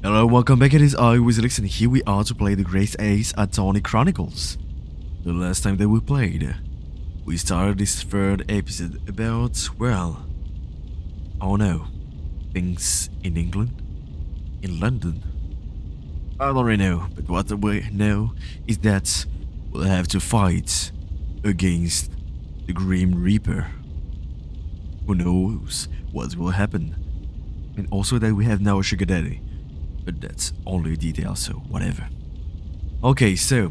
Hello, welcome back. It is I, Wizardix, and here we are to play the Great Ace Attorney Chronicles. The last time that we played, we started this third episode about, well, oh no, things in England, in London. I don't really know, but what we know is that we'll have to fight against the Grim Reaper. Who knows what will happen? And also that we have now a sugar daddy. But that's only a detail, so whatever. Okay, so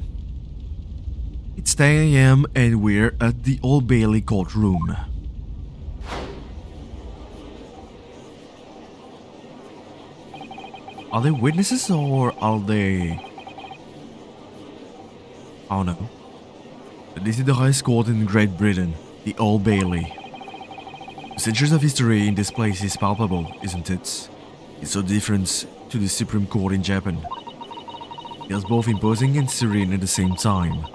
it's 10 AM and we're at the Old Bailey courtroom. Are they witnesses or are they... I don't know. But this is the highest court in Great Britain, the Old Bailey. The centuries of history in this place is palpable, isn't it? It's so different to the Supreme Court in Japan. It feels both imposing and serene at the same time.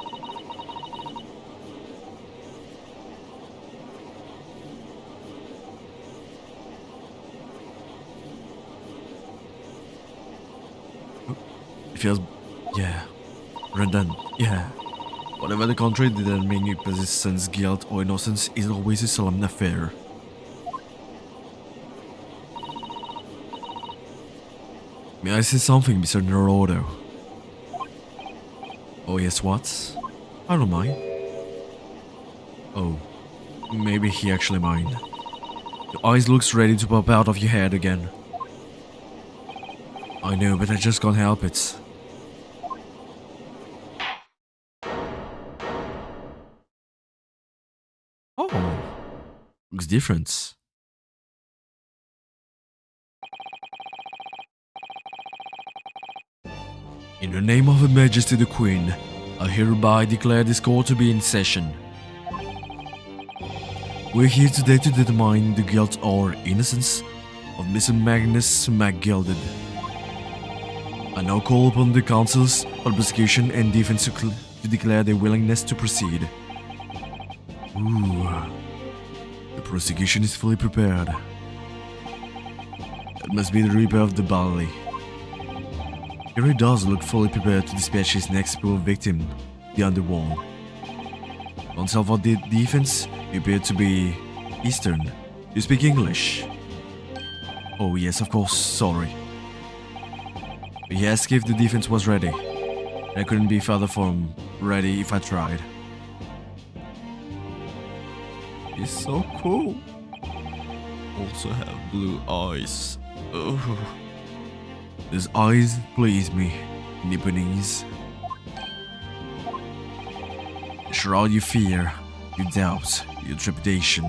It feels... yeah. Redundant, yeah. Whatever the country determining a person's guilt or innocence is always a solemn affair. May I say something, Mr. Naruto? Oh yes, what? I don't mind. Oh, maybe he actually mind. Your eyes looks ready to pop out of your head again. I know, but I just can't help it. Oh, looks different. In the name of Her Majesty the Queen, I hereby declare this court to be in session. We're here today to determine the guilt or innocence of Mr. Magnus McGilded. I now call upon the counsels for prosecution and defense to declare their willingness to proceed. Ooh, the prosecution is fully prepared. That must be the Reaper of the Bailey. Here he does look fully prepared to dispatch his next poor victim, the Underworld. Counsel for the defense, you appear to be Eastern. You speak English? Oh yes, of course, sorry. He asked if the defense was ready. I couldn't be further from ready if I tried. He's so cool. Also have blue eyes. Oh. His eyes please me, Nipponese. Shroud your fear, your doubts, your trepidation.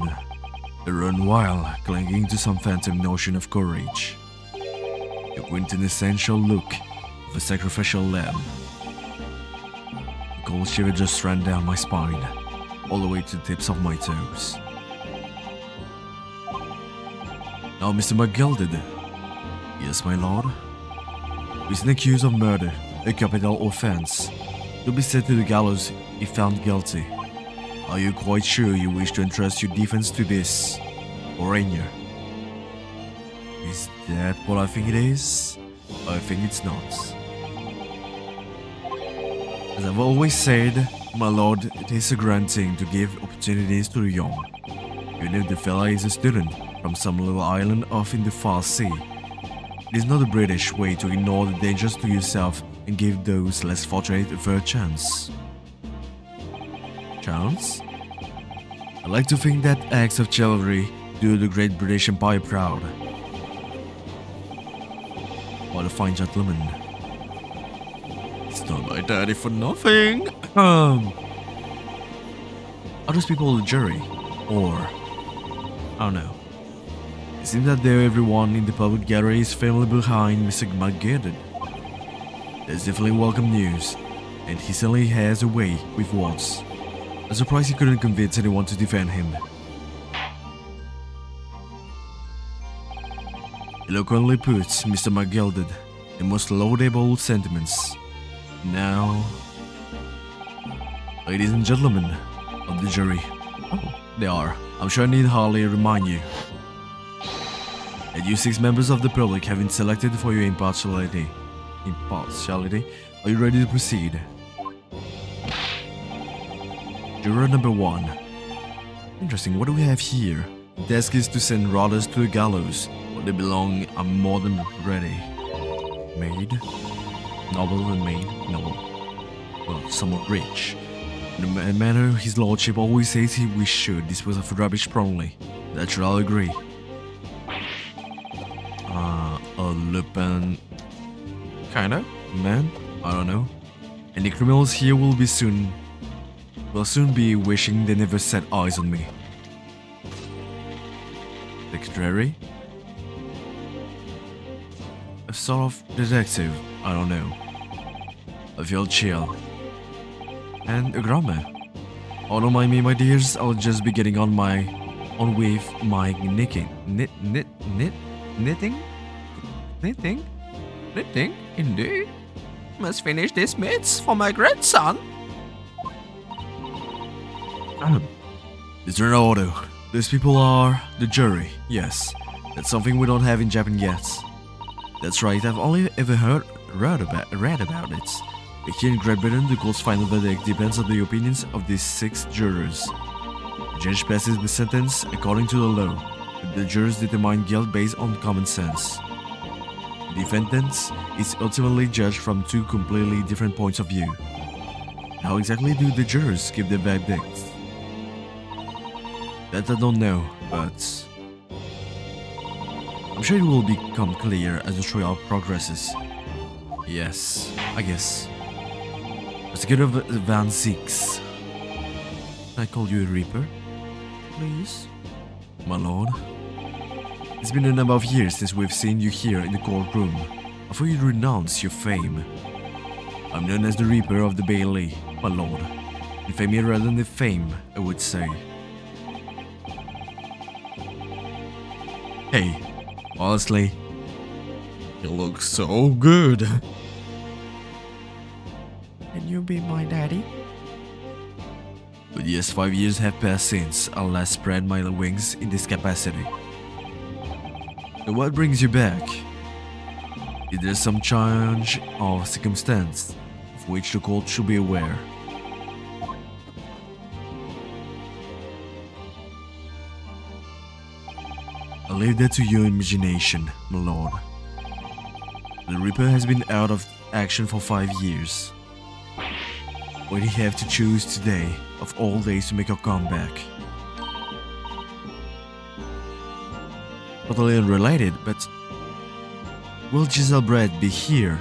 They run wild, clinging to some phantom notion of courage. The quintessential look of a sacrificial lamb. A cold shiver just ran down my spine, all the way to the tips of my toes. Now, Mr. McGilded. Yes, my lord. He's been accused of murder, a capital offense. He'll be sent to the gallows if found guilty. Are you quite sure you wish to entrust your defense to this foreigner? Is that what I think it is? I think it's not. As I've always said, my lord, it is a grand thing to give opportunities to the young. Even if the fella is a student from some little island off in the far sea. It is not a British way to ignore the dangers to yourself and give those less fortunate a fair chance. Chance? I like to think that acts of chivalry do the great British Empire proud. What a fine gentleman. It's not my daddy for nothing. Are those people the jury? Or... I don't know. It seems that everyone in the public gallery is firmly behind Mr. McGilded. That's definitely welcome news, and he certainly has a way with words. I'm surprised he couldn't convince anyone to defend him. Eloquently put, Mr. McGilded, the most laudable sentiments. Now, ladies and gentlemen of the jury. Oh, they are. I'm sure I need hardly remind you. And you 6 members of the public have been selected for your impartiality. Are you ready to proceed? Juror number 1. Interesting, what do we have here? The desk is to send rotters to the gallows. Where they belong are more than ready. Maid? Noble and maid? Noble. Well, somewhat rich. In the manner his lordship always says we should dispose of rubbish promptly. That should all agree. A Lupin... kinda? Man? I don't know. And the criminals here will soon be wishing they never set eyes on me. Secretary? A sort of detective, I don't know. I feel chill. And a grammar. Oh, don't mind me, my dears, I'll just be getting on with my knitting. Knitting, indeed. Must finish this mitts for my grandson. Mr. Naruto, these people are the jury, yes. That's something we don't have in Japan yet. That's right, I've only ever read about it. But here in Great Britain, the court's final verdict depends on the opinions of these 6 jurors. The judge passes the sentence according to the law, but the jurors determine guilt based on common sense. The defendant is ultimately judged from 2 completely different points of view. How exactly do the jurors give their verdicts? That I don't know, but I'm sure it will become clear as the trial progresses. Yes, I guess. Prosecutor Van Six. Can I call you a Reaper? Please? My lord. It's been a number of years since we've seen you here in the courtroom. I thought you'd renounce your fame. I'm known as the Reaper of the Bailey, my lord. Infamy rather than the fame, I would say. Hey, honestly, you look so good. Can you be my daddy? But yes, 5 years have passed since I last spread my wings in this capacity. So what brings you back? Is there some change of circumstance of which the court should be aware? I'll leave that to your imagination, my lord. The Reaper has been out of action for 5 years. What do you have to choose today, of all days, to make a comeback? Totally unrelated, but will Giselle Brad be here?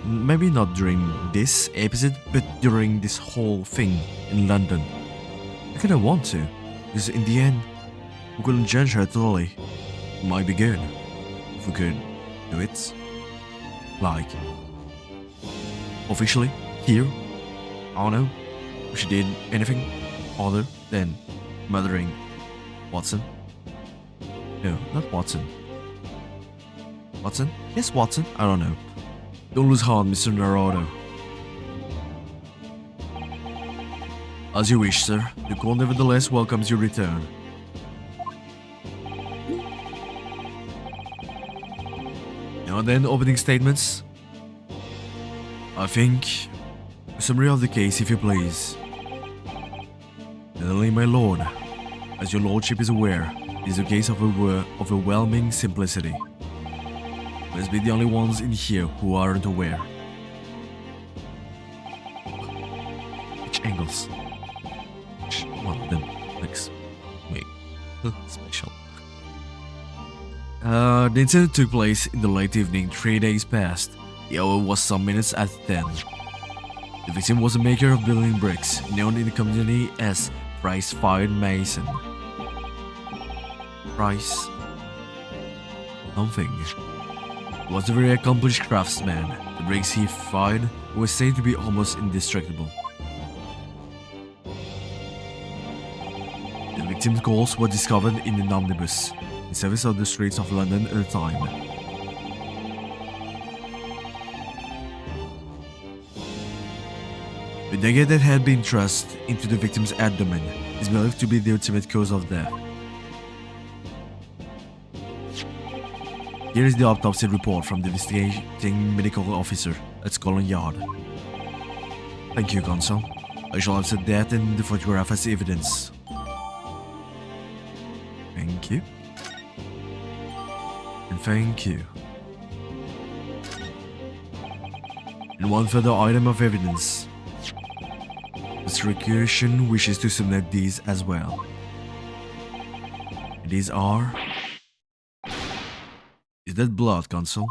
Maybe not during this episode, but during this whole thing in London. I kinda want to, because in the end, we couldn't judge her totally. It might be good if we could do it. Like, officially, here, I don't know if she did anything other than murdering Watson. No, not Watson. Watson? Yes, Watson. I don't know. Don't lose heart, Mr. Naruto. As you wish, sir. The court nevertheless welcomes your return. Now then, opening statements. I think a summary of the case, if you please. Generally, my lord, as your lordship is aware, it is a case of overwhelming simplicity. We must be the only ones in here who aren't aware. Which angles? Which one of them looks special? The incident took place in the late evening 3 days past. The hour was some minutes at 10. The victim was a maker of building bricks, known in the community as Price Fired Mason. Price something. He was a very accomplished craftsman. The bricks he fired were said to be almost indestructible. The victim's corpse was discovered in an omnibus in service of the streets of London at the time. The dagger that had been thrust into the victim's abdomen is believed to be the ultimate cause of death. Here is the autopsy report from the investigating medical officer at Scotland Yard. Thank you, Consul. I shall accept that and the photograph as evidence. Thank you. And thank you. And one further item of evidence. The prosecution wishes to submit these as well. These are... Is that blood, Consul?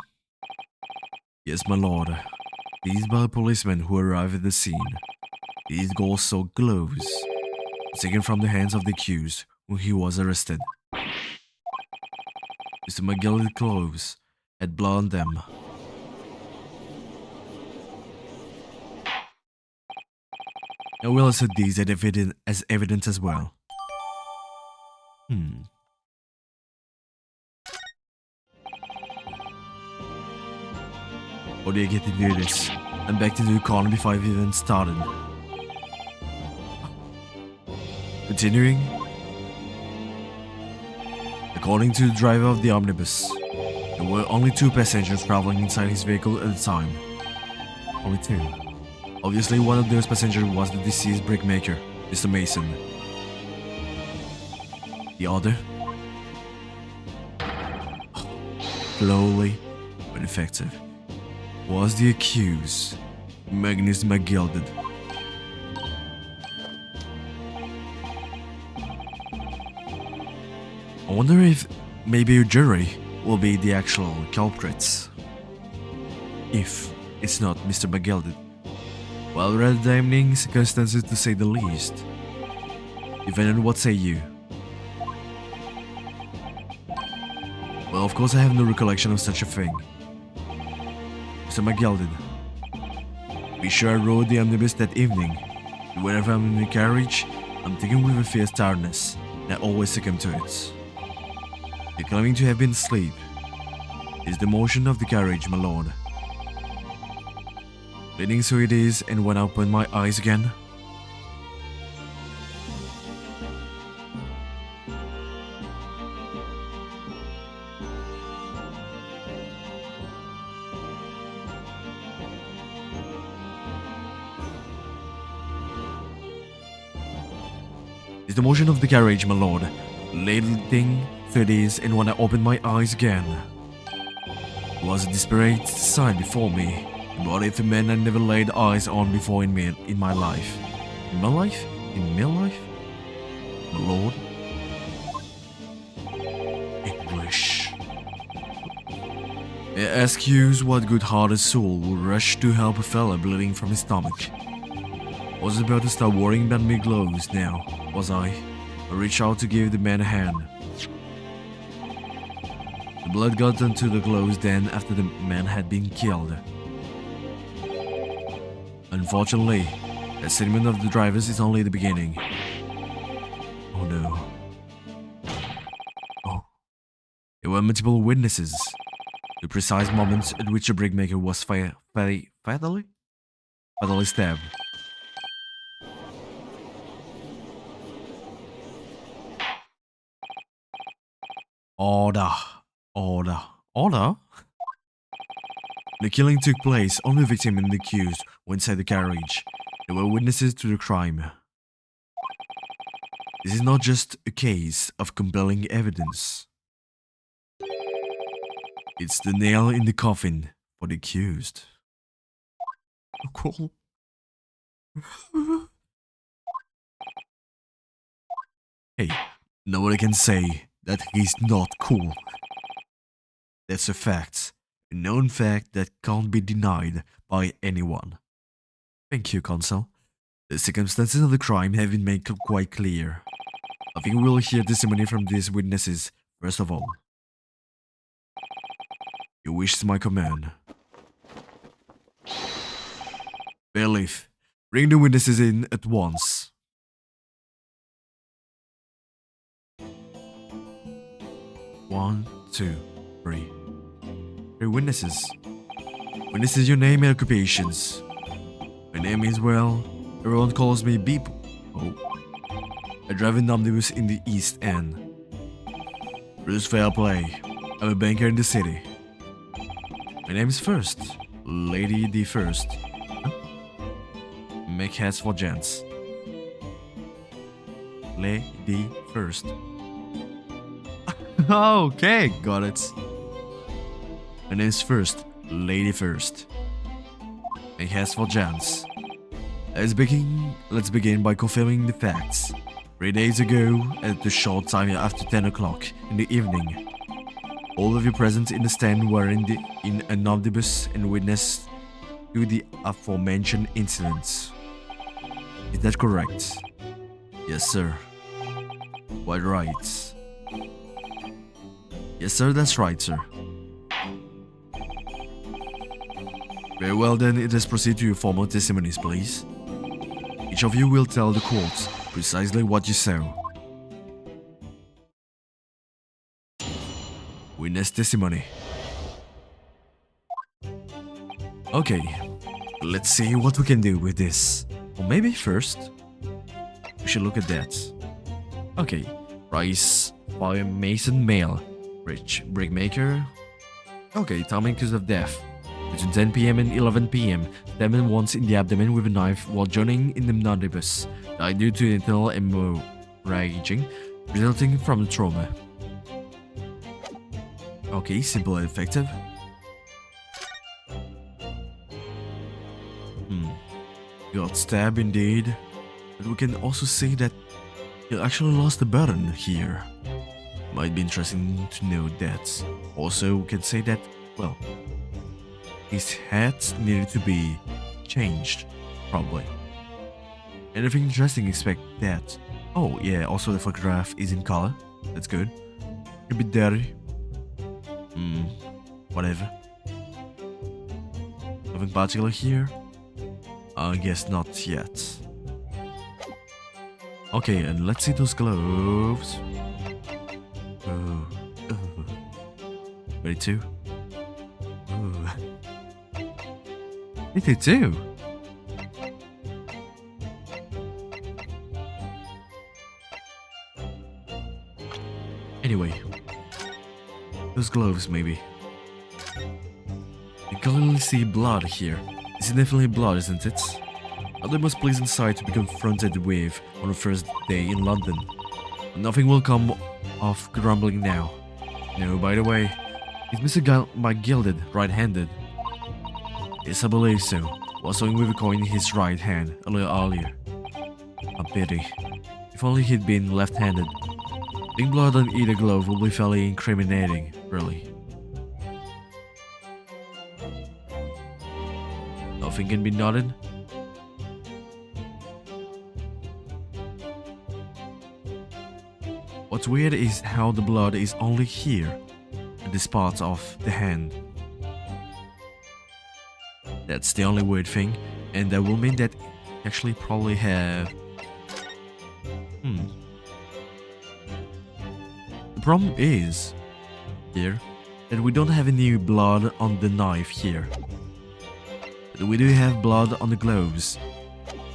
Yes, my lord. These by policemen who arrived at the scene. These gold-soaked gloves, taken from the hands of the accused when he was arrested. Mr. McGilly's clothes had blood on them. I will accept these as evidence as well. How do I get to do this? I'm back to the economy before I've even started. Continuing. According to the driver of the omnibus, there were only 2 passengers traveling inside his vehicle at the time. Only 2. Obviously, one of those passengers was the deceased brickmaker, Mr. Mason. The other? Slowly but effective. Was the accused, Magnus McGilded. I wonder if maybe a jury will be the actual culprits. If it's not Mr. McGilded. Well, rather damning circumstances to say the least. Defendant, what say you? Well, of course I have no recollection of such a thing. Mr. McGilded. Be sure I rode the omnibus that evening. Whenever I'm in the carriage, I'm thinking with a fierce tiredness, and I always succumb to it. You're claiming to have been asleep. It's the motion of the carriage, my lord. Leaning so it is, and when I open my eyes again, it's the motion of the carriage, my lord. Leaning so it is, and when I open my eyes again, it was a desperate sight before me. What if a man I never laid eyes on before in my life? In my life? In my life? My lord? English. I ask you, what good-hearted soul will rush to help a fella bleeding from his stomach? Was about to start worrying about my gloves now, was I? I reached out to give the man a hand. The blood got onto the gloves then after the man had been killed. Unfortunately, the statement of the drivers is only the beginning. Oh no. Oh. There were multiple witnesses. The precise moments at which the brickmaker was fatally stabbed. Order. Order. Order? The killing took place, only the victim and the accused were inside the carriage. They were witnesses to the crime. This is not just a case of compelling evidence. It's the nail in the coffin for the accused. Cool. Hey, nobody can say that he's not cool. That's a fact. A known fact that can't be denied by anyone. Thank you, Consul. The circumstances of the crime have been made quite clear. I think we'll hear testimony from these witnesses, first of all. Your wish is my command. Bailiff, bring the witnesses in at once. One, two, three. 3 witnesses. Witnesses, your name and occupations. My name is, well, everyone calls me Beep. Oh. I drive an omnibus in the East End. Bruce Fairplay. I'm a banker in the city. My name is First. Lady the First. Huh? Make hats for gents. Lady First. Okay, got it. My name is First. Lady First. Make hats for gents. Let's begin by confirming the facts. 3 days ago, at the short time after 10 o'clock in the evening, all of you present in the stand were in an omnibus and witnessed to the aforementioned incidents. Is that correct? Yes, sir. Quite right. Yes, sir, that's right, sir. Very well then, let us proceed to your formal testimonies, please. Each of you will tell the court precisely what you saw. Witness testimony. Okay, let's see what we can do with this. Or maybe first, we should look at that. Okay, Rice, fire mason male, rich brickmaker. Okay, timing cause of death. Between 10 p.m. and 11 p.m., stabbed once in the abdomen with a knife while journeying in the omnibus. Died due to internal hemorrhaging resulting from the trauma. Okay, simple and effective. Got stabbed indeed, but we can also say that he actually lost the button here. Might be interesting to know that. Also, we can say that, well, his hat needed to be changed, probably. Anything interesting, expect that. Oh yeah, also the photograph is in color. That's good. A bit dirty. Whatever. Nothing particular here? I guess not yet. Okay, and let's see those gloves. Oh. 32. Oh. 52. Anyway, those gloves maybe. You can clearly see blood here. This is definitely blood, isn't it? Not the most pleasant sight to be confronted with on the first day in London. But nothing will come of grumbling now. No, by the way, is Mr. my gilded right-handed? Yes, I believe so. Was sewing with a coin in his right hand a little earlier. A pity. If only he'd been left-handed. Seeing blood on either glove will be fairly incriminating, really. Nothing can be noted. What's weird is how the blood is only here, at this part of the hand. That's the only weird thing, and that will mean that you actually probably have... The problem is, here, that we don't have any blood on the knife here. But we do have blood on the gloves.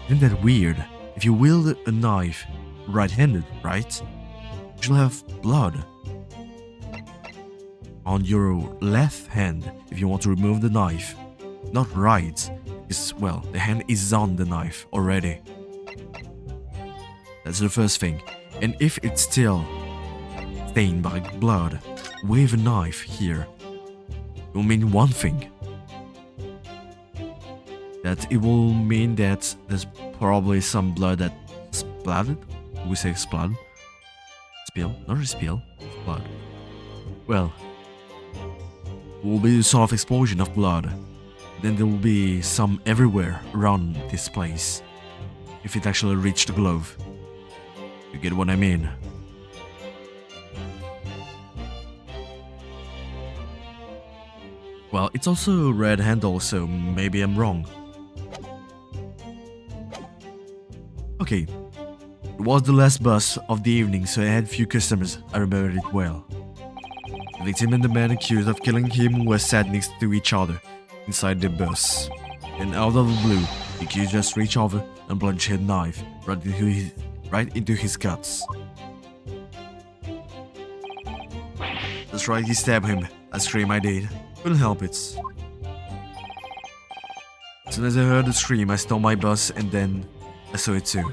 Isn't that weird? If you wield a knife right-handed, right? You should have blood on your left hand if you want to remove the knife. Not right, because, well, the hand is on the knife already. That's the first thing. And if it's still stained by blood with a knife here, it will mean one thing. That it will mean that there's probably some blood that splattered. We say splat. Spill, not a spill, blood. Well, it will be a sort of explosion of blood. Then there will be some everywhere around this place. If it actually reached the glove. You get what I mean? Well, it's also a red handle, so maybe I'm wrong. Okay. It was the last bus of the evening, so I had few customers. I remembered it well. The victim and the man accused of killing him were sat next to each other inside the bus. Then out of the blue, the accused just reached over and plunged his knife right into his guts. That's right, he stabbed him. I screamed I did. Couldn't help it. As soon as I heard the scream, I stopped my bus and then I saw it too.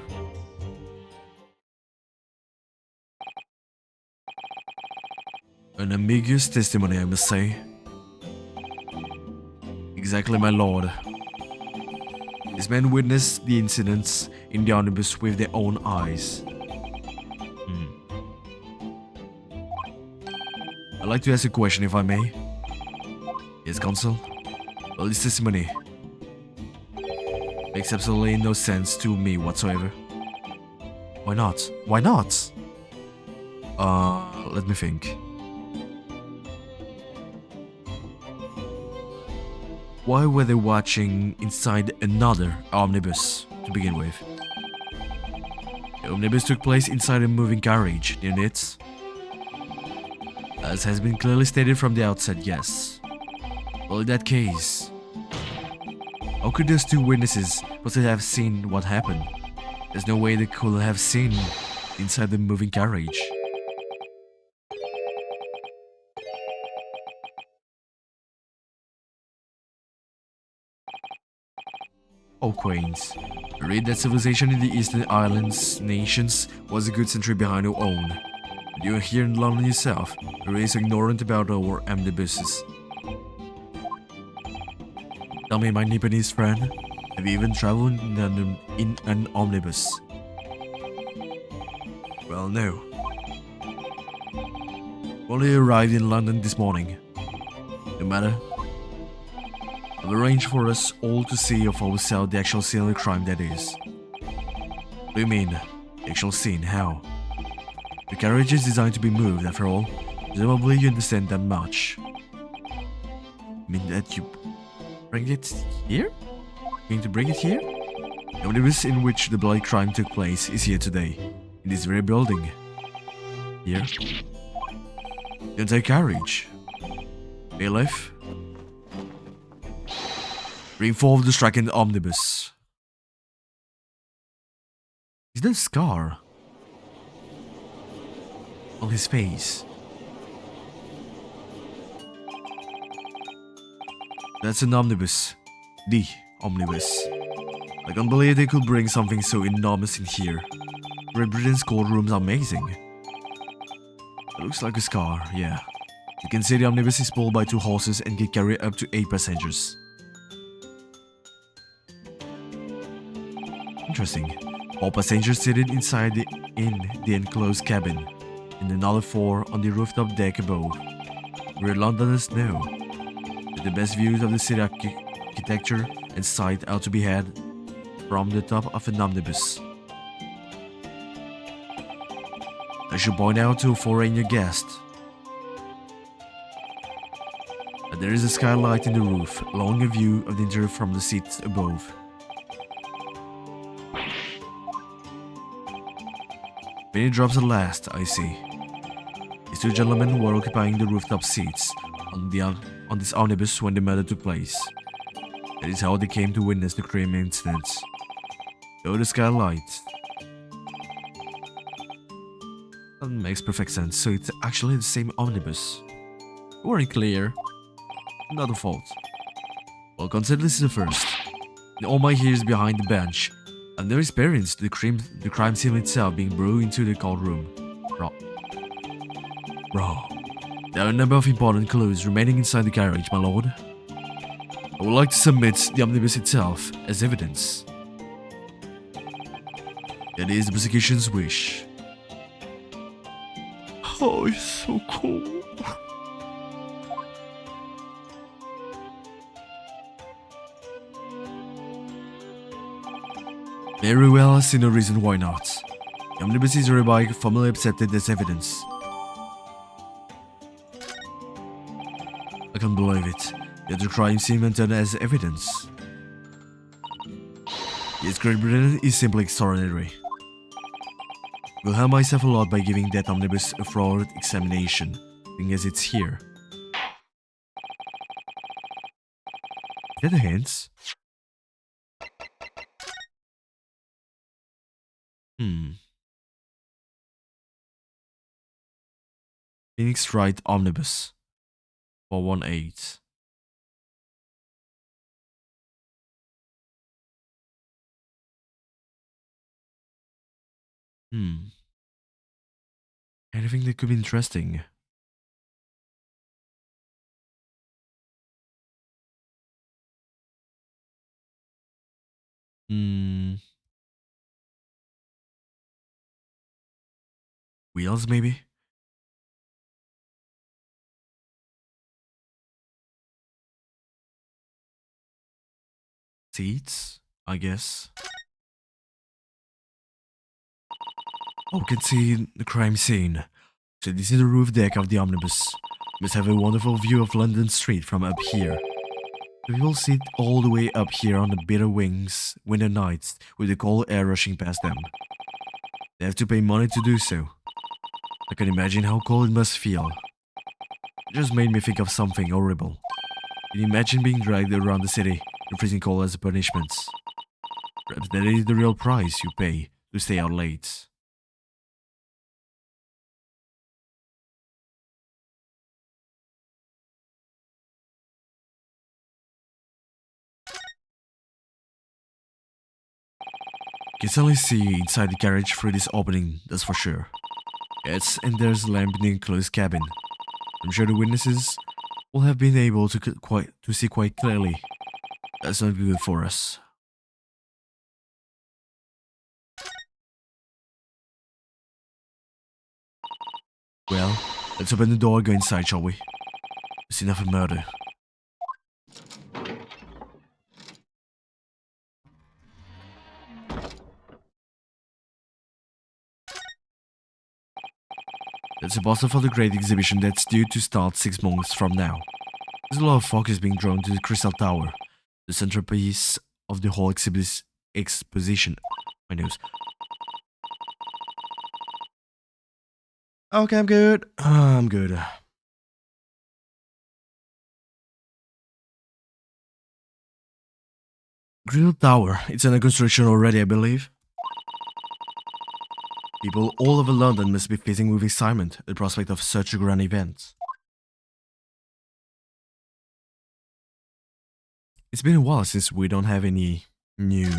An ambiguous testimony, I must say. Exactly, my lord. This man witnessed the incidents in the omnibus with their own eyes. I'd like to ask a question, if I may. Yes, Consul? Well, this testimony makes absolutely no sense to me whatsoever. Why not? Why not? Let me think. Why were they watching inside another omnibus to begin with? The omnibus took place inside a moving carriage, didn't it? As has been clearly stated from the outset, yes. Well, in that case, how could those two witnesses possibly have seen what happened? There's no way they could have seen inside the moving carriage. Oh, Queens. Read that civilization in the Eastern Islands nations was a good century behind our own. But you're here in London yourself, you're really so ignorant about our omnibuses. Tell me, my Nipponese friend, have you even traveled in an omnibus? Well, no. Only arrived in London this morning. No matter. I've arranged for us all to see for ourselves the actual scene of the crime, that is. What do you mean, the actual scene? How? The carriage is designed to be moved, after all. Presumably you understand that much. I mean that you bring it here? Going to bring it here? The omnibus in which the bloody crime took place is here today, in this very building. Here? The entire carriage. Bailiff? Bring forward the stricken omnibus. Is there a scar on his face? That's an omnibus. The omnibus. I can't believe they could bring something so enormous in here. Great Britain's courtrooms are amazing. It looks like a scar, yeah. You can see the omnibus is pulled by 2 horses and can carry up to 8 passengers. Interesting. All passengers seated inside the enclosed cabin, and another 4 on the rooftop deck above. Where Londoners know that the best views of the city architecture and sight are to be had from the top of an omnibus. I should point out to a foreigner guest that there is a skylight in the roof, allowing a view of the interior from the seats above. Penny drops at last, I see. These 2 gentlemen were occupying the rooftop seats on this omnibus when the murder took place. That is how they came to witness the crime incident. Though the skylight. That makes perfect sense, so it's actually the same omnibus. You weren't clear. Not a fault. Well, consider this the first. In all my years behind the bench, I've never experienced the crime scene itself being brought into the courtroom. Bro. There are a number of important clues remaining inside the carriage, my lord. I would like to submit the omnibus itself as evidence. That is the prosecution's wish. Oh, it's so cool. Very well, I see no reason why not. The omnibus is hereby formally accepted as evidence. I can't believe it. Yet the crime scene entered as evidence. Yes, Great Britain is simply extraordinary. I will help myself a lot by giving that omnibus a thorough examination, seeing as it's here. Is that a hint? Phoenix Wright Omnibus 418. Hmm. Anything that could be interesting? Hmm. Wheels, maybe? Seats? I guess. Oh, we can see the crime scene. So this is the roof deck of the omnibus. Must have a wonderful view of London Street from up here. The people sit all the way up here on the bitter wings winter nights with the cold air rushing past them. They have to pay money to do so. I can imagine how cold it must feel. It just made me think of something horrible. Can you imagine being dragged around the city in freezing cold as a punishment? Perhaps that is the real price you pay to stay out late. You can certainly see inside the carriage through this opening, that's for sure. Yes, and there's a lamp in the enclosed cabin. I'm sure the witnesses will have been able to see quite clearly. That's not good for us. Well, let's open the door and go inside, shall we? It's enough of murder. It's a poster for the great exhibition that's due to start 6 months from now. There's a lot of focus being drawn to the Crystal Tower, the centerpiece of the whole exposition. My nose. Okay, I'm good. I'm good. Crystal Tower, it's under construction already, I believe. People all over London must be facing with excitement the prospect of such a grand event. It's been a while since we don't have any new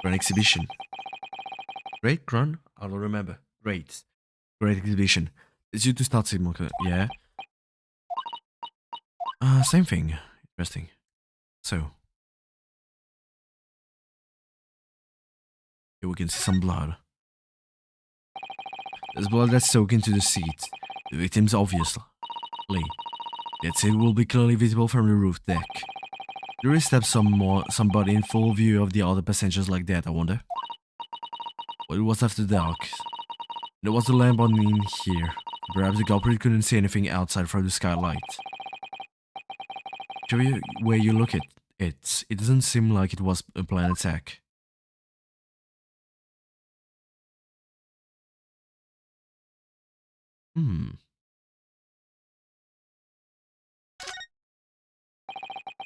grand exhibition. Great grand? I don't remember. Great exhibition. It's due to start simulcast. Yeah. Same thing. Interesting. So, here we can see some blood. There's blood that's soaked into the seat. The victims, obviously. That seat will be clearly visible from the roof deck. There is step somebody in full view of the other passengers like that, I wonder. Well, it was after dark. There was a lamp on in here. Perhaps the culprit couldn't see anything outside from the skylight. Show you where you look at it. It doesn't seem like it was a planned attack. Hmm.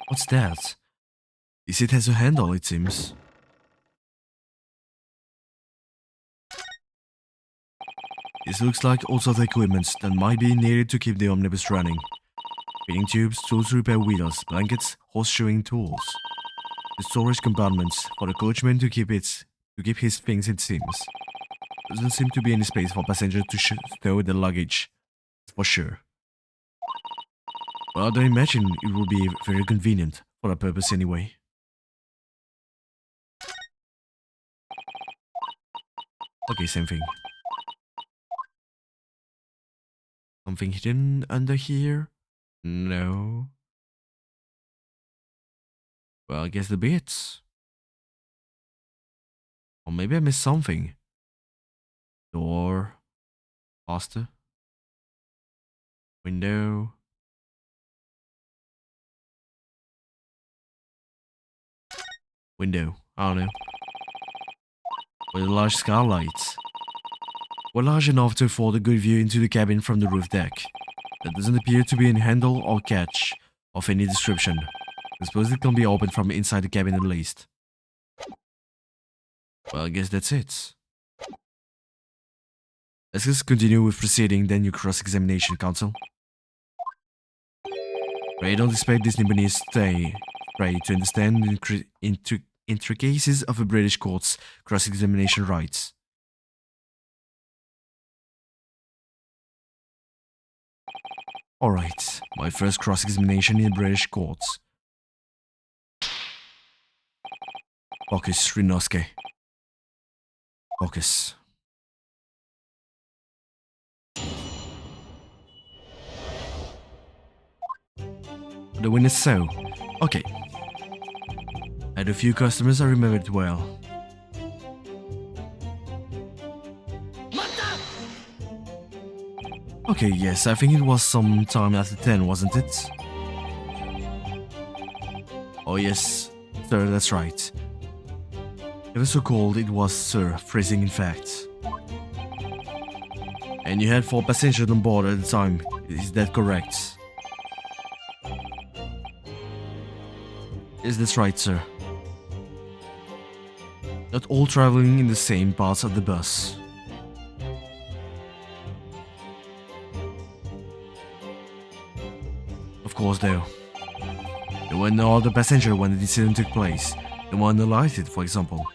What's that? This it has a handle, it seems. This looks like all sorts of equipment that might be needed to keep the omnibus running. Feeding tubes, tools to repair wheels, blankets, horseshoeing tools. The storage compartments for the coachman to keep his things, it seems. Doesn't seem to be any space for passengers to stow their luggage, for sure. Well, I don't imagine it will be very convenient for that purpose anyway. Okay, same thing. Something hidden under here? No. Well, I guess the bits. Or maybe I missed something. Door. Pasta. Window. Window. I don't know. With a large skylight. Well, large enough to afford a good view into the cabin from the roof deck. There doesn't appear to be any handle or catch of any description. I suppose it can be opened from inside the cabin at least. Well, I guess that's it. Let's just continue with proceeding, then your cross-examination, counsel. Pray don't expect this Nibonese stray to understand intricacies of a British court's cross-examination rights. Alright, my first cross-examination in British courts. Focus, Rinosuke. Focus. The win is so. Okay. I had a few customers I remembered well. Okay, yes, I think it was some time after 10, wasn't it? Oh yes, sir, that's right. Ever so cold, it was, sir, freezing in fact. And you had 4 passengers on board at the time, is that correct? Yes, that's right, sir. Not all traveling in the same parts of the bus. Of course, though. There were no other passenger when the incident took place. The one alighted, for example.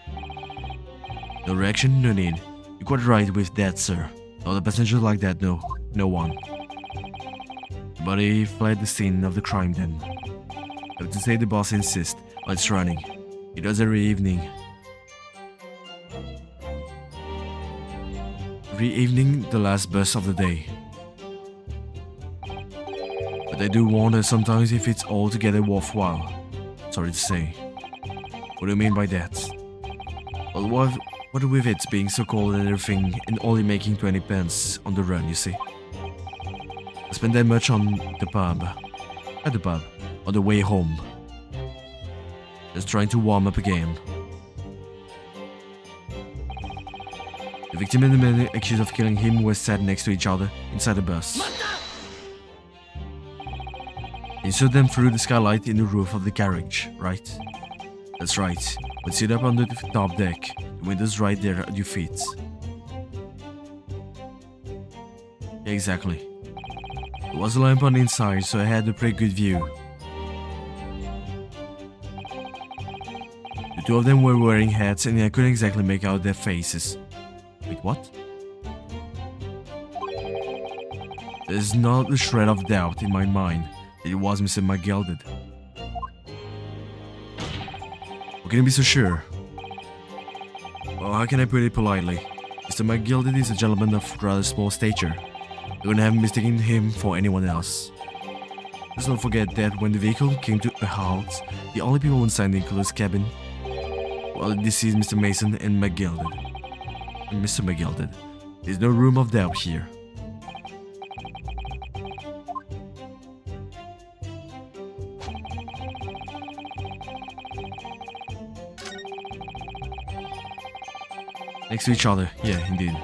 No reaction, no need. You're quite right with that, sir. No other passenger like that, no. No one. The body fled the scene of the crime then. I have to say the boss insists on its running. He does every evening. Every evening, the last bus of the day. But I do wonder sometimes if it's altogether worthwhile. Sorry to say. What do you mean by that? Well, what with it being so cold and everything, and only making 20 pence on the run, you see? I spent that much on the pub. At the pub. On the way home. Just trying to warm up again. The victim and the man accused of killing him were sat next to each other inside the bus. You saw them through the skylight in the roof of the carriage, right? That's right. But sit up on the top deck. The window's right there at your feet. Yeah, exactly. There was a lamp on the inside, so I had a pretty good view. The 2 of them were wearing hats and I couldn't exactly make out their faces. Wait, what? There's not a shred of doubt in my mind that it was Mr. McGilded. How can you be so sure? Well, how can I put it politely? Mr. McGilded is a gentleman of rather small stature. You wouldn't have mistaken him for anyone else. Let's not forget that when the vehicle came to a halt, the only people inside the enclosed cabin, well, this is Mr. Mason and McGilded. And Mr. McGilded. There's no room of doubt here. Next to each other, yeah, indeed.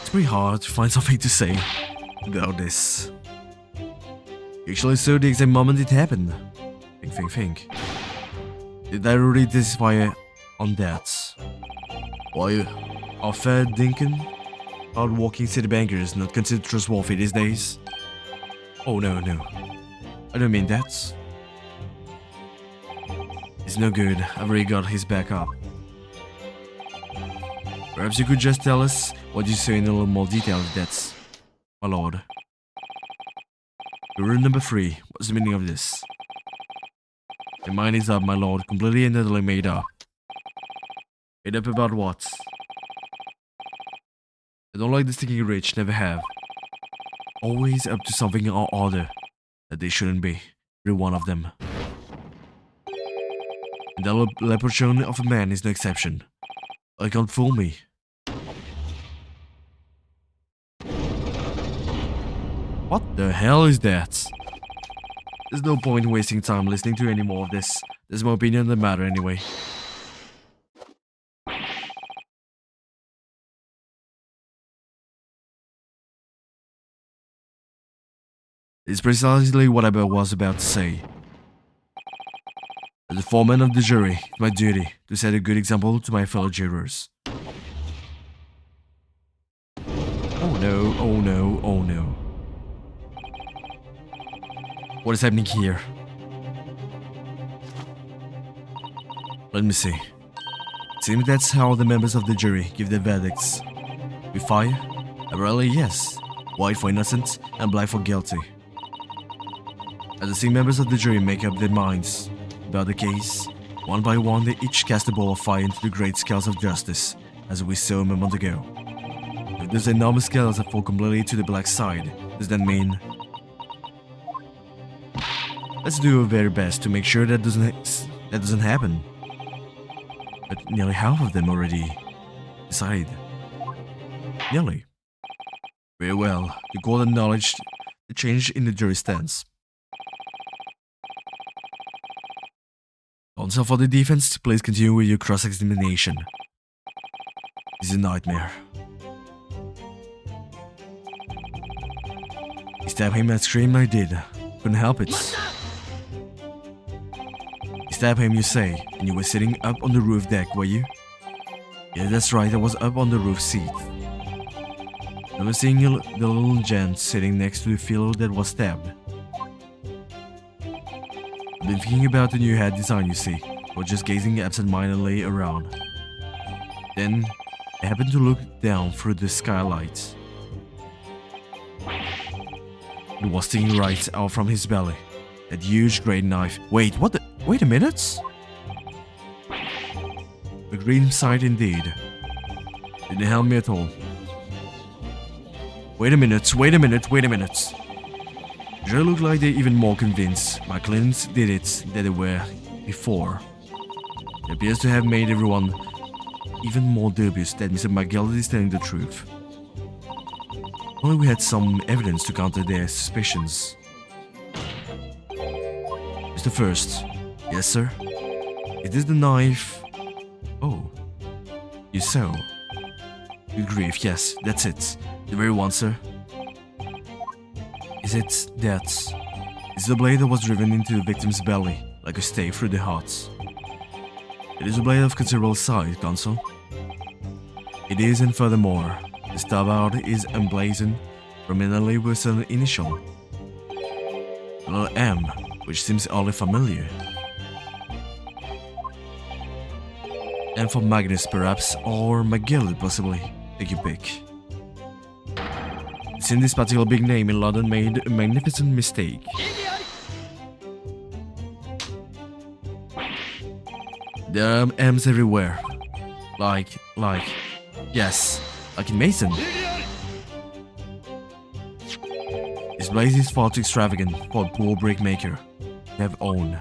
It's pretty hard to find something to say about this. You actually saw the exact moment it happened. Think. Did I really testify on that? Why, are fair dinkum, hard-working city bankers not considered trustworthy these days? Oh no. I don't mean that. It's no good, I've already got his back up. Perhaps you could just tell us what you saw in a little more detail, that's, my lord. Rule number 3, what's the meaning of this? Your mind is up, my lord, completely and utterly made up. Made up about what? I don't like the stinking rich, never have. Always up to something or other that they shouldn't be, every one of them. And the leprechaun of a man is no exception. I can't fool me. What the hell is that? There's no point in wasting time listening to any more of this. There's my opinion on the matter anyway. It's precisely what I was about to say. As the foreman of the jury, it's my duty to set a good example to my fellow jurors. Oh no. What is happening here? Let me see. It seems that's how the members of the jury give their verdicts. With fire? Apparently yes. White for innocent and black for guilty. As the same members of the jury make up their minds about the case, one by one they each cast a ball of fire into the great scales of justice, as we saw a moment ago. If those enormous scales that fall completely to the black side, does that mean... Let's do our very best to make sure that doesn't happen. But nearly half of them already decided. Nearly. Very well, the court acknowledged the change in the jury stance. Counsel for the defense, please continue with your cross-examination. This is a nightmare. You stabbed him and screamed. I did. Couldn't help it. You stabbed him, you say, and you were sitting up on the roof deck, were you? Yeah, that's right, I was up on the roof seat. I was seeing the little gent sitting next to the fellow that was stabbed. I've been thinking about the new head design, you see, or just gazing absent-mindedly around. Then, I happened to look down through the skylight. It was sticking right out from his belly. That huge great knife. Wait, what the? Wait a minute? A green sight indeed. Didn't help me at all. Wait a minute. They look like they're even more convinced my clients did it than they were before. It appears to have made everyone even more dubious that Mr. McGill is telling the truth. Only we had some evidence to counter their suspicions. Mr. First. Yes, sir? Is this the knife? Oh. You saw. Good grief, yes, that's it. The very one, sir. Is it that? Is the blade that was driven into the victim's belly, like a stake through the heart? It is a blade of considerable size, Counsel. It is, and furthermore, the stab out is emblazoned prominently with an initial, a little M, which seems oddly familiar. M for Magnus, perhaps, or McGill, possibly. Take your pick. It seems this particular big name in London made a magnificent mistake. There are M's everywhere. Yes, like in Mason. This blaze is far too extravagant for a poor brickmaker to have owned.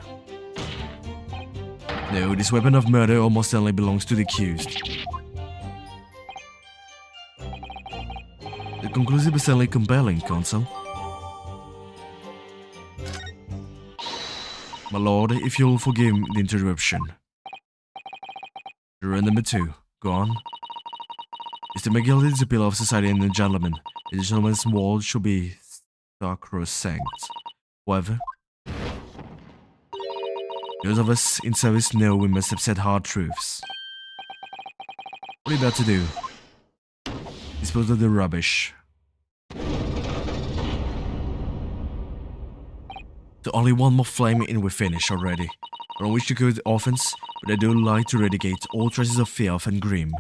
No, this weapon of murder almost certainly belongs to the accused. The conclusive is certainly compelling, Counsel. My lord, if you'll forgive the interruption. Juror number 2, go on. Mr. McGill is a pillar of society and a gentleman. A gentleman's word should be sacrosanct. However, those of us in service know we must have said hard truths. What are you about to do? Dispose of the rubbish. So only one more flame and we're finished already. I don't wish to commit offense, but I do like to eradicate all traces of filth and grim.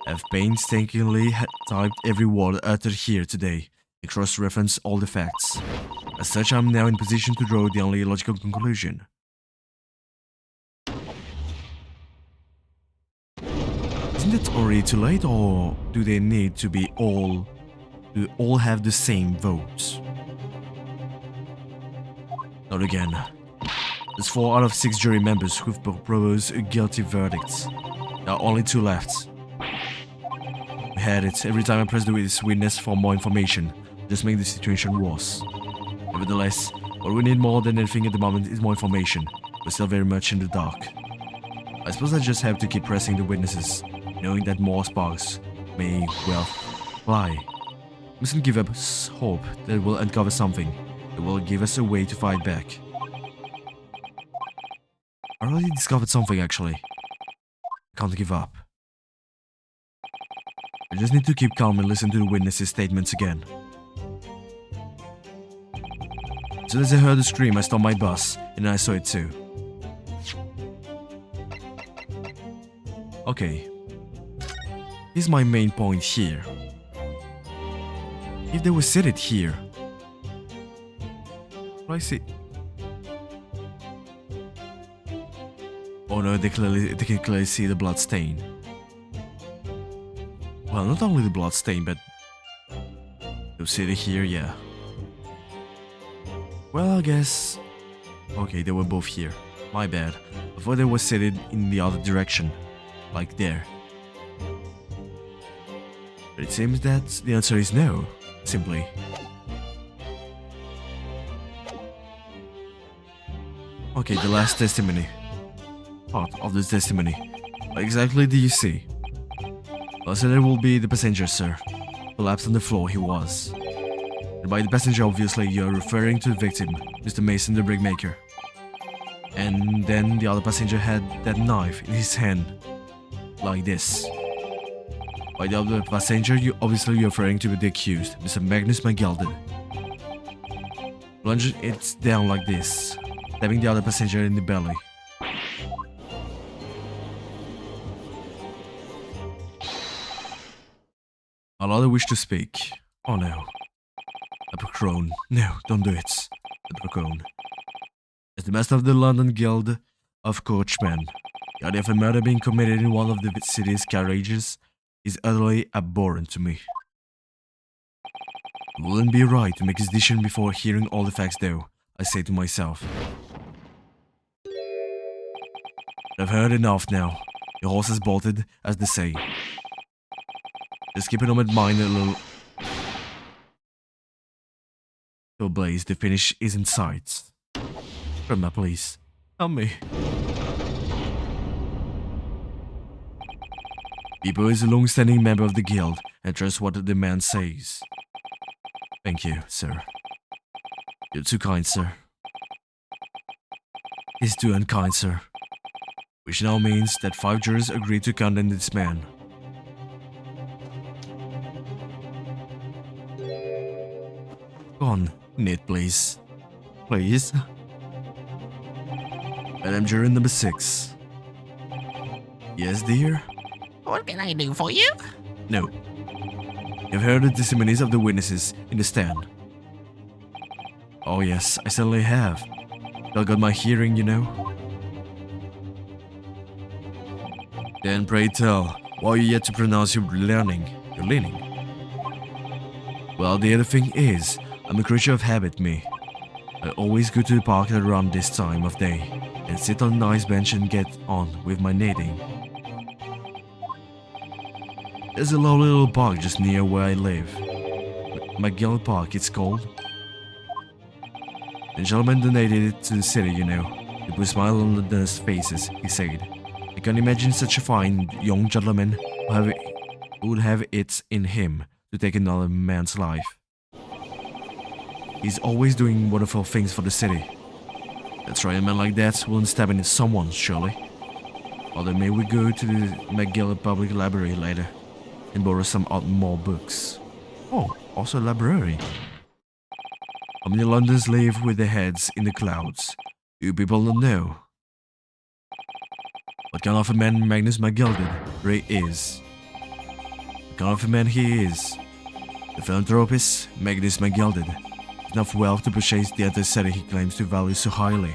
I've painstakingly typed every word uttered here today and cross-referenced all the facts. As such, I'm now in position to draw the only logical conclusion. Isn't it already too late, or do they need to be all have the same votes? Not again. There's 4 out of 6 jury members who've proposed a guilty verdict. There are only 2 left. We had it. Every time I press the witness for more information, just make the situation worse. Nevertheless, what we need more than anything at the moment is more information. We're still very much in the dark. I suppose I just have to keep pressing the witnesses, knowing that more sparks may well fly. Mustn't give up hope that we'll uncover something that will give us a way to fight back. I already discovered something, actually. I can't give up. I just need to keep calm and listen to the witnesses' statements again. As soon as I heard the scream, I stopped my bus, and I saw it too. Okay. Here's my main point here. If they were seated here... What do I see? Oh no, they can clearly see the blood stain. Well, not only the blood stain, but... They'll see it here, yeah. Well, I guess... Okay, they were both here. My bad. I thought they were seated in the other direction. Like there. But it seems that the answer is no. Simply. Okay, the last testimony. Part of this testimony. What exactly do you see? Well, so there will be the passenger, sir. Collapsed on the floor he was. And by the passenger, obviously, you're referring to the victim, Mr. Mason, the brickmaker. And then the other passenger had that knife in his hand. Like this. By the other passenger, you're referring to the accused, Mr. Magnus McGeldon. Plunge it down like this, stabbing the other passenger in the belly. Another wish to speak. Oh no. A Pacron. No, don't do it. A Pacron. As the master of the London Guild of Coachmen, the idea of a murder being committed in one of the city's carriages is utterly abhorrent to me. It wouldn't be right to make his decision before hearing all the facts though, I say to myself. I've heard enough now. The horse has bolted, as they say. Just keep it on my mind a little... So Blaze, the finish is in sight. Grandma, please. Help me. Bebo is a long-standing member of the guild and trusts what the man says. Thank you, sir. You're too kind, sir. He's too unkind, sir. Which now means that 5 jurors agreed to condemn this man. Go on, Ned, please. Please? Madam Juror number 6. Yes, dear? What can I do for you? No. You've heard the testimonies of the witnesses in the stand. Oh yes, I certainly have. I got my hearing, you know. Then pray tell, why are you yet to pronounce your learning? Your leaning? Well, the other thing is, I'm a creature of habit, me. I always go to the park around this time of day and sit on a nice bench and get on with my knitting. There's a lovely little park just near where I live. McGill Park, it's called. The gentleman donated it to the city, you know. It put a smile on their faces, he said. I can imagine such a fine young gentleman who would have it in him to take another man's life. He's always doing wonderful things for the city. That's right, a man like that wouldn't stab into someone, surely. Or then maybe we go to the McGill Public Library later and borrow some more books. Oh, also a library. How many Londoners live with their heads in the clouds? You people don't know. What kind of a man Magnus McGeldon really is. What kind of a man he is. The philanthropist Magnus McGeldon. Enough wealth to purchase the entire city he claims to value so highly.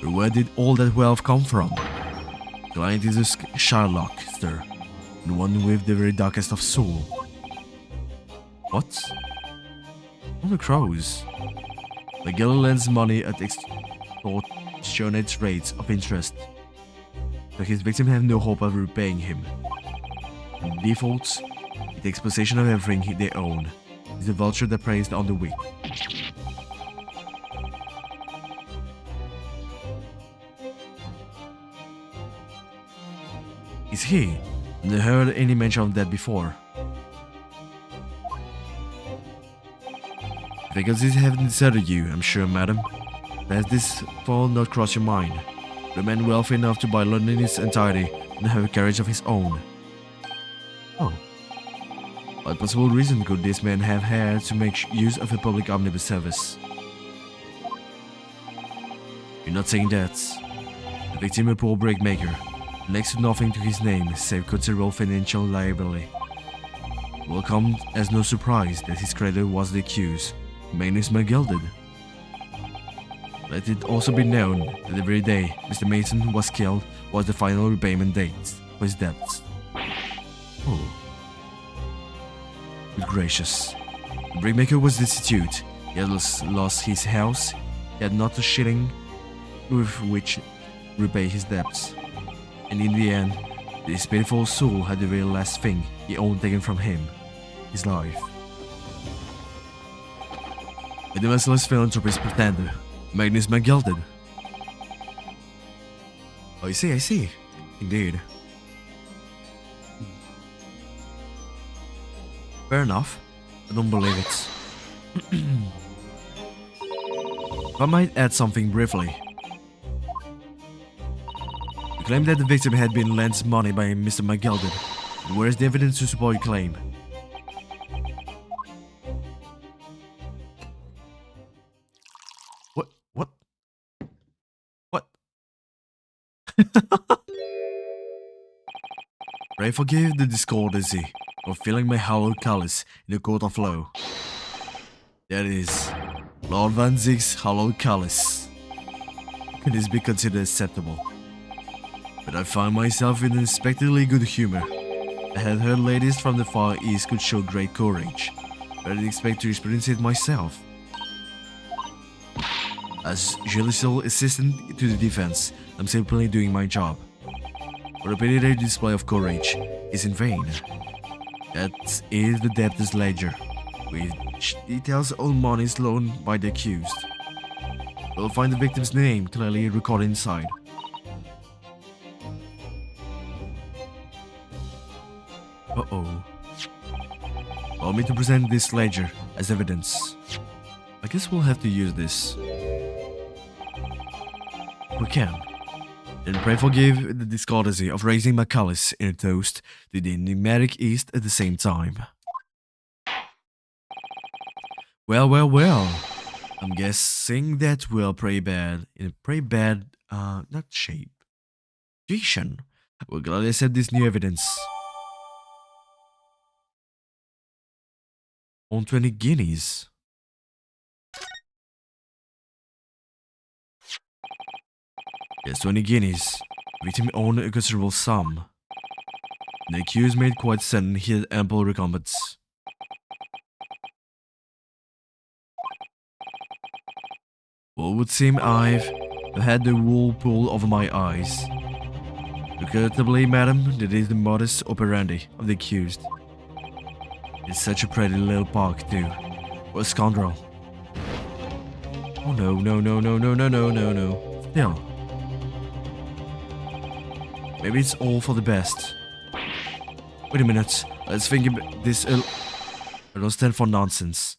But where did all that wealth come from? The client is a Sherlock, sir, and one with the very darkest of soul. What? On the crows. McGill lends money at extortionate rates of interest, but his victims have no hope of repaying him. In default, he takes possession of everything they own. He's a vulture that preys on the weak. Is he? I've never heard any mention of that before. Vacancies haven't deserted you, I'm sure, madam. Has this thought not crossed your mind? The man wealthy enough to buy London in its entirety and have a carriage of his own. Oh. What possible reason could this man have had to make use of a public omnibus service? You're not saying that. The victim, a poor brickmaker, next to nothing to his name save considerable financial liability. It will come as no surprise that his creditor was the accused, Magnus McGilded. Let it also be known that the very day Mr. Mason was killed was the final repayment date for his debts. Oh. Good gracious. The brickmaker was destitute. He had lost his house. He had not a shilling with which to repay his debts. And in the end, this pitiful soul had the very last thing he owned taken from him, his life. But the merciless philanthropist pretender, Magnus McGilded. Oh, I see. Indeed. Fair enough. I don't believe it. I might add something briefly. You claim that the victim had been lent money by Mr. McGilded. Where is the evidence to support your claim? What? Pray forgive the discordancy of feeling my hallowed callous in a court of law. That is, Lord Van Ziek's hallowed callous. Could this be considered acceptable? But I found myself in unexpectedly good humor. I had heard ladies from the Far East could show great courage, but I didn't expect to experience it myself. As judicial assistant to the defense, I'm simply doing my job. For a petty display of courage is in vain. That is the debtor's ledger, which details all monies loaned by the accused. You'll find the victim's name clearly recorded inside. Uh-oh. Allow me to present this ledger as evidence. I guess we'll have to use this. We can. And pray forgive the discourtesy of raising my callous in a toast to the enigmatic East at the same time. Well. I'm guessing that we're in a pretty bad, not shape. Situation. We're glad to accept this new evidence. On 20 guineas. Yes, 20 guineas. The victim owned a considerable sum. The accused made quite certain he had ample recompense. Well, it would seem I've had the wool pulled over my eyes. Regrettably, madam, that is the modus operandi of the accused. It's such a pretty little park, too. What a scoundrel. Oh no. Still. Maybe it's all for the best. Wait a minute. Let's think about this. I don't stand for nonsense.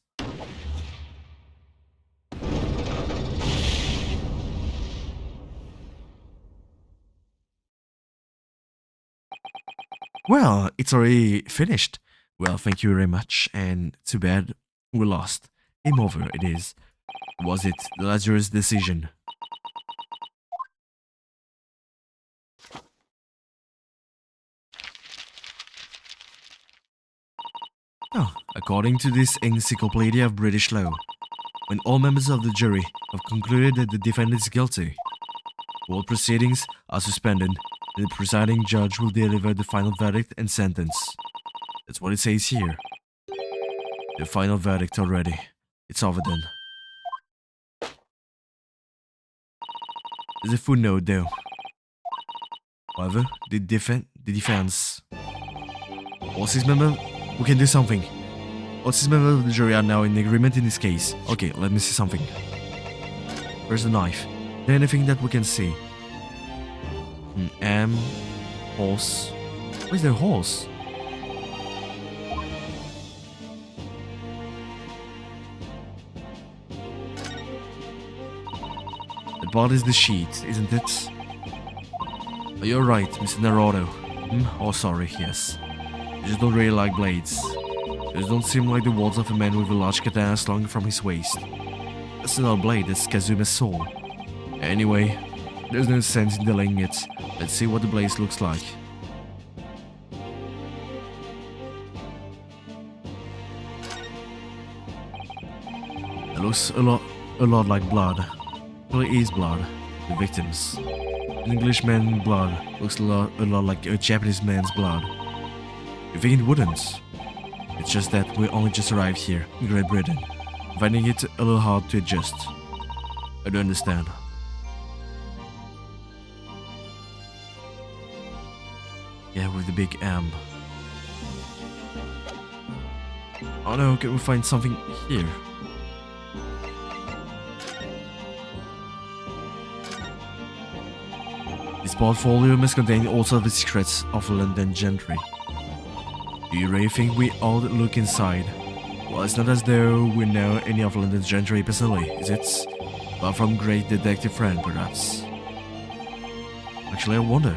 Well, it's already finished. Well, thank you very much, and too bad we lost. Game over, it is. Was it the Lazarus decision? Oh, according to this encyclopedia of British law, when all members of the jury have concluded that the defendant is guilty, all proceedings are suspended, and the presiding judge will deliver the final verdict and sentence. That's what it says here. The final verdict already. It's over then. There's a footnote though. However, the defense. All six members, we can do something. All six members of the jury are now in agreement in this case. Okay, let me see something. Where's the knife? Is there anything that we can see? Horse. Where's the horse? The body's the sheet, isn't it? Oh, you're right, Mr. Naruto. Oh, sorry, yes. I just don't really like blades. Those don't seem like the words of a man with a large katana slung from his waist. That's not a blade, that's Kazuma's soul. Anyway, there's no sense in delaying it. Let's see what the blaze looks like. It looks a lot like blood. Well, it is blood. The victims. An Englishman's blood looks a lot like a Japanese man's blood. You think it wouldn't? It's just that we only just arrived here in Great Britain, finding it a little hard to adjust. I don't understand. Yeah, with the big M. Oh no, can we find something here? This portfolio must contain all sorts of secrets of London gentry. Do you really think we all look inside? Well, it's not as though we know any of London's gentry personally, is it? Apart from great detective friend, perhaps. Actually, I wonder.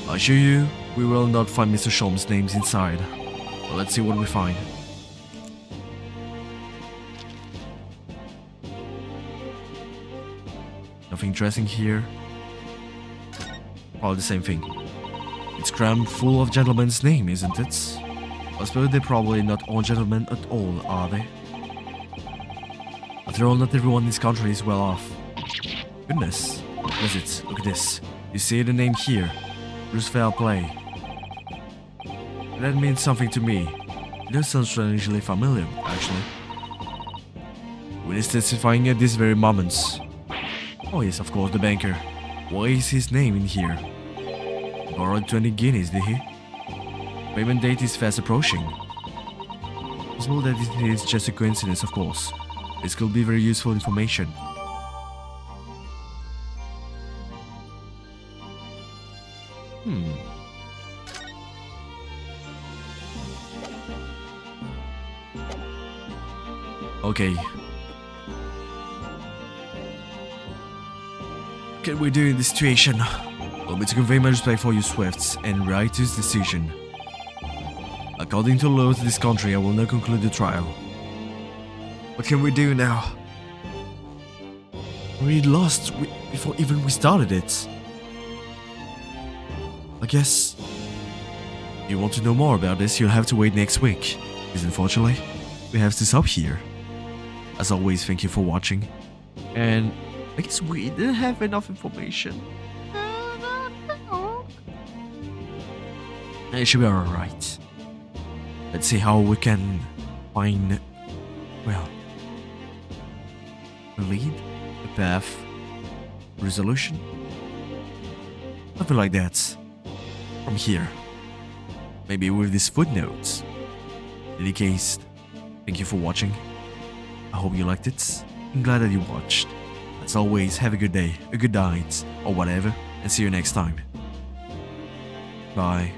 I assure you, we will not find Mr. Sholmes' names inside. Well, let's see what we find. Nothing interesting here. All the same thing. It's crammed full of gentlemen's names, isn't it? I suppose they're probably not all gentlemen at all, are they? After all, not everyone in this country is well off. Goodness, what is it? Look at this. You see the name here. Bruce Fair Play. That means something to me. It does sound strangely familiar, actually. Witness testifying at this very moment. Oh yes, of course, the banker. Why is his name in here? Borrowed 20 guineas, did he? Payment date is fast approaching. Possible that it is just a coincidence, of course. This could be very useful information. Okay. What can we do in this situation? Allow me to convey my respect for you, Swifts, and righteous decision. According to the laws of this country, I will now conclude the trial. What can we do now? We lost before even we started it. I guess... if you want to know more about this, you'll have to wait next week. Because unfortunately, we have to stop here. As always, thank you for watching. And I guess we didn't have enough information. It should be alright. Let's see how we can find, well, a lead, a path, resolution, something like that. From here, maybe with this footnote. In any case, thank you for watching. I hope you liked it. I'm glad that you watched. As always, have a good day, a good night, or whatever, and see you next time. Bye.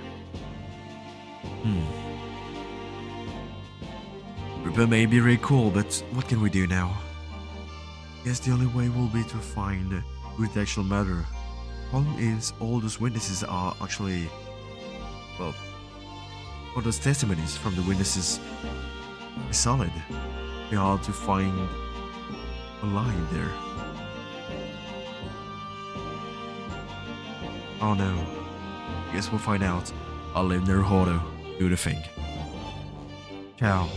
Repair may be really cool, but what can we do now? Guess the only way will be to find who the actual murderer. Problem is, all those witnesses are actually, well, all those testimonies from the witnesses is solid. It's hard to find a lie in there. Oh no. Guess we'll find out. I'll leave Naruhodo do the thing. Ciao.